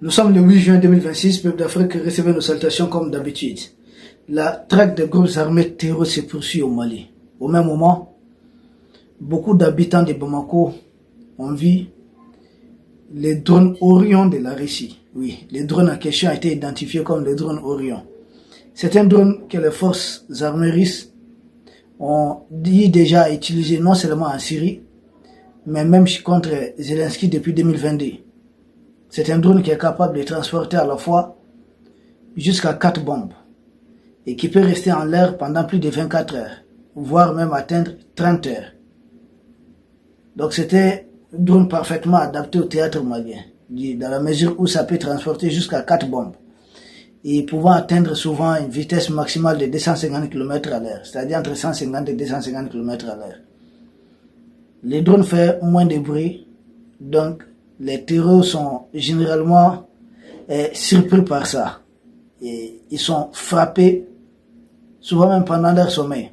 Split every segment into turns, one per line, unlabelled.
Nous sommes le 8 juin 2026, peuple d'Afrique, recevez nos salutations comme d'habitude. La traque des groupes armés terroristes se poursuit au Mali. Au même moment, beaucoup d'habitants de Bamako ont vu les drones Orion de la Russie. Oui, les drones en question ont été identifiés comme les drones Orion. C'est un drone que les forces armées russes ont dit déjà utiliser non seulement en Syrie, mais même contre Zelensky depuis 2022. C'est un drone qui est capable de transporter à la fois jusqu'à 4 bombes et qui peut rester en l'air pendant plus de 24 heures, voire même atteindre 30 heures. Donc c'était un drone parfaitement adapté au théâtre malien, dans la mesure où ça peut transporter jusqu'à 4 bombes et pouvant atteindre souvent une vitesse maximale de 250 km à l'heure, c'est-à-dire entre 150 et 250 km à l'heure. Les drones font moins de bruit, donc les terreurs sont généralement surpris par ça. Et ils sont frappés, souvent même pendant leur sommeil.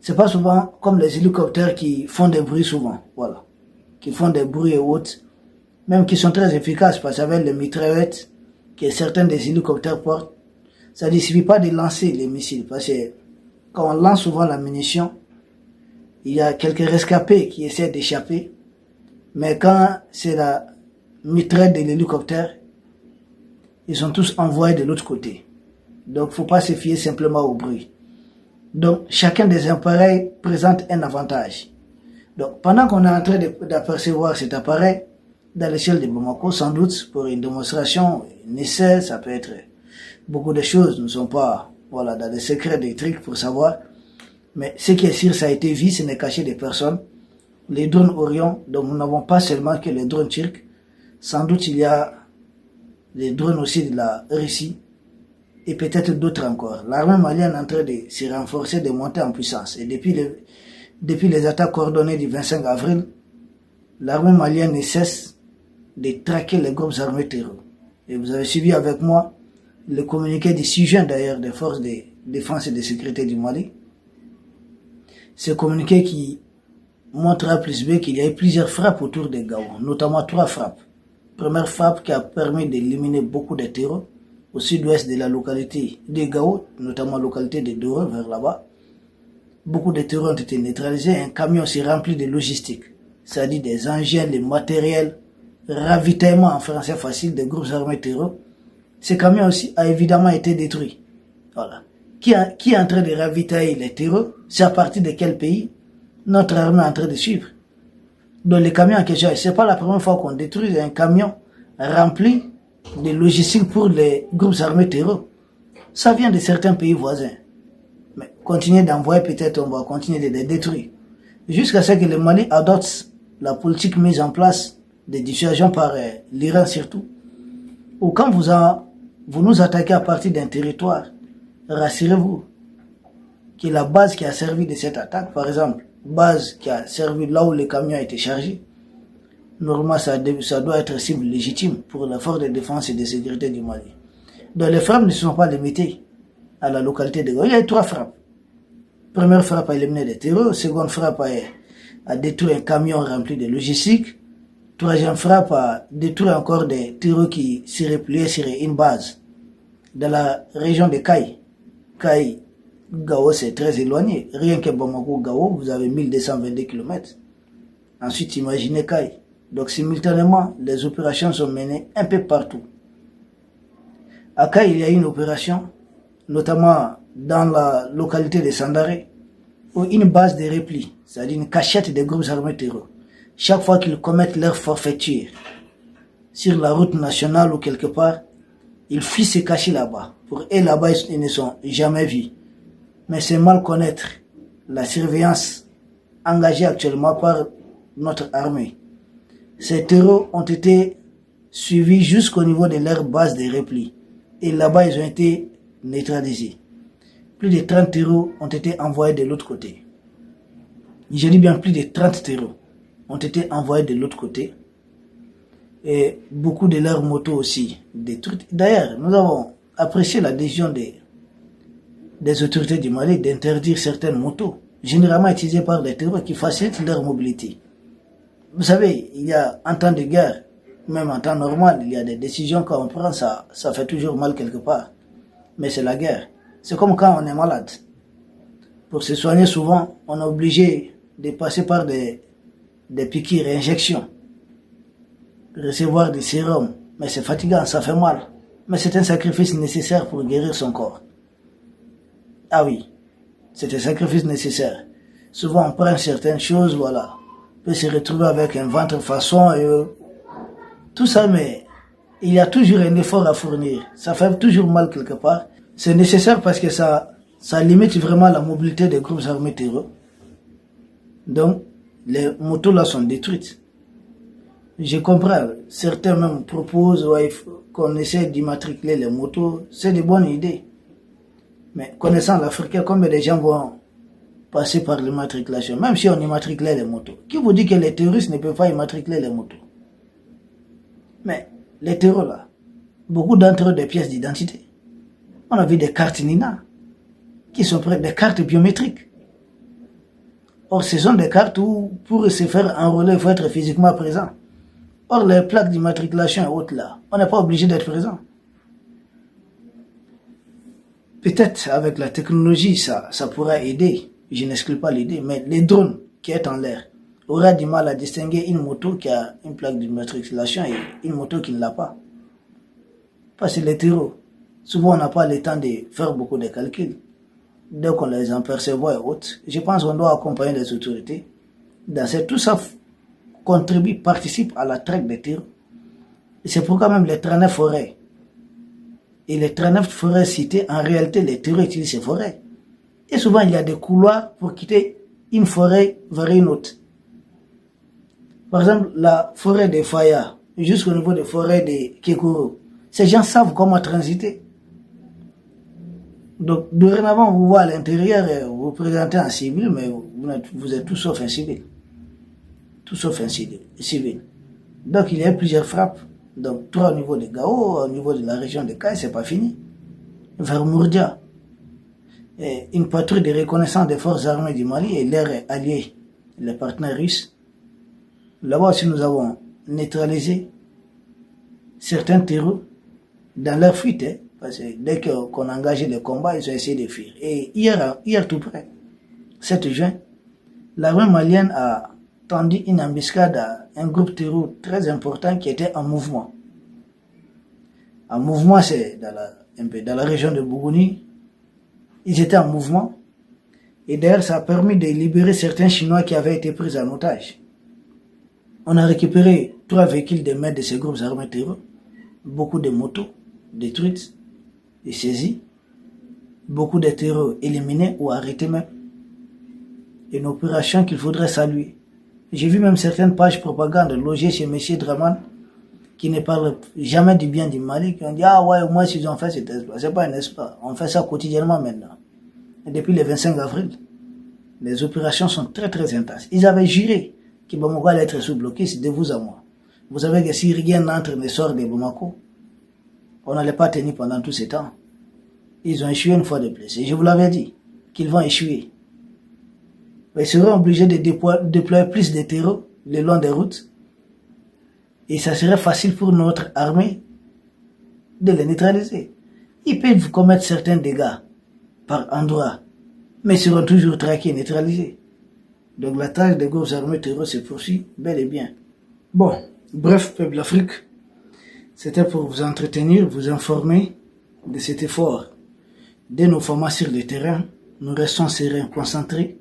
C'est pas souvent comme les hélicoptères qui font des bruits souvent, voilà. Qui font des bruits et autres, même qui sont très efficaces parce qu'avec les mitraillettes que certains des hélicoptères portent, ça ne suffit pas de lancer les missiles parce que quand on lance souvent la munition, il y a quelques rescapés qui essaient d'échapper. Mais quand c'est la mitraille de l'hélicoptère, ils sont tous envoyés de l'autre côté. Donc, il ne faut pas se fier simplement au bruit. Donc, chacun des appareils présente un avantage. Donc, pendant qu'on est en train d'apercevoir cet appareil, dans le ciel de Bamako, sans doute, pour une démonstration, un essai, ça peut être beaucoup de choses. Nous ne sommes pas dans les secrets des trucs pour savoir. Mais ce qui est sûr, ça a été vu, ce n'est caché des personnes. Les drones Orion, donc nous n'avons pas seulement que les drones turcs, sans doute il y a les drones aussi de la Russie et peut-être d'autres encore. L'armée malienne est en train de se renforcer, de monter en puissance. Et depuis les attaques coordonnées du 25 avril, l'armée malienne ne cesse de traquer les groupes armés terroristes. Et vous avez suivi avec moi le communiqué du 6 juin d'ailleurs des forces de défense et de sécurité du Mali. Ce communiqué qui montre à plus B qu'il y a eu plusieurs frappes autour de Gao, notamment 3 frappes. Première frappe qui a permis d'éliminer beaucoup de terreurs au sud-ouest de la localité de Gao, notamment la localité de Doro, vers là-bas. Beaucoup de terreurs ont été neutralisés. Un camion s'est rempli de logistique, c'est-à-dire des engins, des matériels, ravitaillement en français facile des groupes armés terreurs. Ce camion aussi a évidemment été détruit. Voilà. Qui est en train de ravitailler les terreurs? C'est à partir de quel pays? Notre armée est en train de suivre. Donc les camions en question, c'est pas la première fois qu'on détruit un camion rempli de logistique pour les groupes armés terroristes. Ça vient de certains pays voisins. Mais continuer d'envoyer, peut-être on va continuer de les détruire. Jusqu'à ce que le Mali adopte la politique mise en place de dissuasion par l'Iran surtout. Ou quand vous nous attaquez à partir d'un territoire, rassurez-vous que la base qui a servi de cette attaque, par exemple, base qui a servi là où le camion a été chargé, normalement ça doit être cible légitime pour la force de défense et de sécurité du Mali. Donc les frappes ne sont pas limitées à la localité de Gao. Il y a eu 3 frappes. Première frappe a éliminé des terreurs, seconde frappe a détruit un camion rempli de logistique, troisième frappe a détruit encore des terreurs qui se repliaient sur une base dans la région de Kaï. Kaï, Gao, c'est très éloigné. Rien que Bamako, Gao, vous avez 1222 km. Ensuite, imaginez Kaï. Donc, simultanément, les opérations sont menées un peu partout. À Kaï, il y a une opération, notamment dans la localité de Sandaré, où une base de repli, c'est-à-dire une cachette des groupes armés terroristes, chaque fois qu'ils commettent leur forfaiture sur la route nationale ou quelque part, ils fuient se cacher là-bas. Pour eux, là-bas, ils ne sont jamais vus. Mais c'est mal connaître la surveillance engagée actuellement par notre armée. Ces terreurs ont été suivis jusqu'au niveau de leur base de repli. Et là-bas, ils ont été neutralisés. Plus de 30 terreurs ont été envoyés de l'autre côté. Je dis bien plus de 30 terreurs ont été envoyés de l'autre côté. Et beaucoup de leurs motos aussi détruites. D'ailleurs, nous avons apprécié la décision des autorités du Mali d'interdire certaines motos, généralement utilisées par les terroristes qui facilitent leur mobilité. Vous savez, il y a en temps de guerre, Même en temps normal, il y a des décisions qu'on prend, ça fait toujours mal quelque part. Mais c'est la guerre. C'est comme quand on est malade. Pour se soigner souvent, on est obligé de passer par des piqûres et injections. Recevoir des sérums. Mais c'est fatigant, ça fait mal. Mais c'est un sacrifice nécessaire pour guérir son corps. Ah oui, c'est un sacrifice nécessaire. Souvent on prend certaines choses, voilà. On peut se retrouver avec un ventre façon et tout ça, mais il y a toujours un effort à fournir. Ça fait toujours mal quelque part. C'est nécessaire parce que ça limite vraiment la mobilité des groupes armés terreux. Donc, les motos là sont détruites. Je comprends. Certains même proposent qu'on essaie d'immatriculer les motos. C'est de bonnes idées. Mais connaissant l'Africain, combien de gens vont passer par l'immatriculation? Même si on immatriculait les motos. Qui vous dit que les terroristes ne peuvent pas immatriculer les motos? Mais les terroristes là, beaucoup d'entre eux des pièces d'identité. On a vu des cartes Nina qui sont prêtes, des cartes biométriques. Or, ce sont des cartes où, pour se faire enrôler, il faut être physiquement présent. Or, les plaques d'immatriculation et autres là, on n'est pas obligé d'être présent. Peut-être avec la technologie, ça pourra aider. Je n'exclus pas l'idée, mais les drones qui sont en l'air aura du mal à distinguer une moto qui a une plaque d'immatriculation et une moto qui ne l'a pas. Parce que les terreaux, souvent on n'a pas le temps de faire beaucoup de calculs. Dès qu'on les aperçoit et autres, je pense qu'on doit accompagner les autorités. Tout ça contribue, participe à la traque des terreaux. C'est pourquoi même les 39 forêts. Et les 39 forêts citées, en réalité, les terreaux utilisent ces forêts. Et souvent, il y a des couloirs pour quitter une forêt vers une autre. Par exemple, la forêt de Faya, jusqu'au niveau des forêts de Kekuro. Ces gens savent comment transiter. Donc, dorénavant, vous voyez à l'intérieur, vous vous présentez en civil, mais vous êtes tout sauf un civil. Tout sauf un civil. Donc, il y a plusieurs frappes. Donc, 3 au niveau de Gao, au niveau de la région de Kai, c'est pas fini. Vers Mourdia. Et une patrouille de reconnaissance des forces armées du Mali et leurs alliés, les partenaires russes. Là-bas aussi, nous avons neutralisé certains terreaux dans leur fuite. Parce que dès qu'on a engagé le combat, ils ont essayé de fuir. Et hier tout près, 7 juin, l'armée malienne a tendu une embuscade à un groupe terroriste très important qui était en mouvement. En mouvement, c'est un peu dans la région de Bougouni. Ils étaient en mouvement. Et d'ailleurs, ça a permis de libérer certains Chinois qui avaient été pris en otage. On a récupéré 3 véhicules de maître de ces groupes armés terroristes, beaucoup de motos détruites et saisies, beaucoup de terroristes éliminés ou arrêtés même. Une opération qu'il faudrait saluer. J'ai vu même certaines pages propagande logées chez M. Draman qui ne parlent jamais du bien du Mali, qui ont dit « Ah ouais, au moins s'ils ont fait cet exploit. » C'est pas un exploit. On fait ça quotidiennement maintenant. Et depuis le 25 avril, les opérations sont très très intenses. Ils avaient juré que Bamako allait être sous blocus de vous à moi. Vous savez que si rien n'entre ne sort de Bamako, on n'allait pas tenir pendant tout ce temps. Ils ont échoué une fois de plus. Et je vous l'avais dit, qu'ils vont échouer. Ils seront obligés de déployer plus de terreaux le long des routes. Et ça serait facile pour notre armée de les neutraliser. Ils peuvent commettre certains dégâts par endroit, mais ils seront toujours traqués et neutralisés. Donc la tâche des groupes armés terroristes se poursuit bel et bien. Bon, bref, peuple d'Afrique, c'était pour vous entretenir, vous informer de cet effort. Dès nos formats sur le terrain, nous restons sereins, concentrés.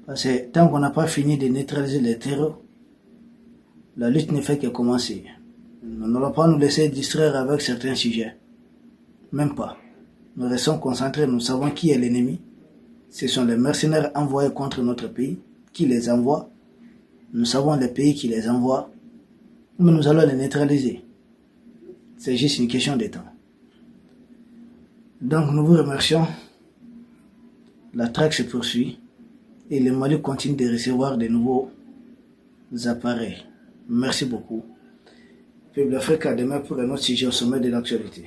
Parce que tant qu'on n'a pas fini de neutraliser les terreurs, la lutte ne fait que commencer. Nous n'allons pas nous laisser distraire avec certains sujets. Même pas. Nous restons concentrés, nous savons qui est l'ennemi. Ce sont les mercenaires envoyés contre notre pays. Qui les envoie? Nous savons les pays qui les envoient. Mais nous allons les neutraliser. C'est juste une question de temps. Donc nous vous remercions. La traque se poursuit. Et le Mali continue de recevoir de nouveaux appareils. Merci beaucoup. Peuple d'Afrique, à demain pour un autre sujet au sommet de l'actualité.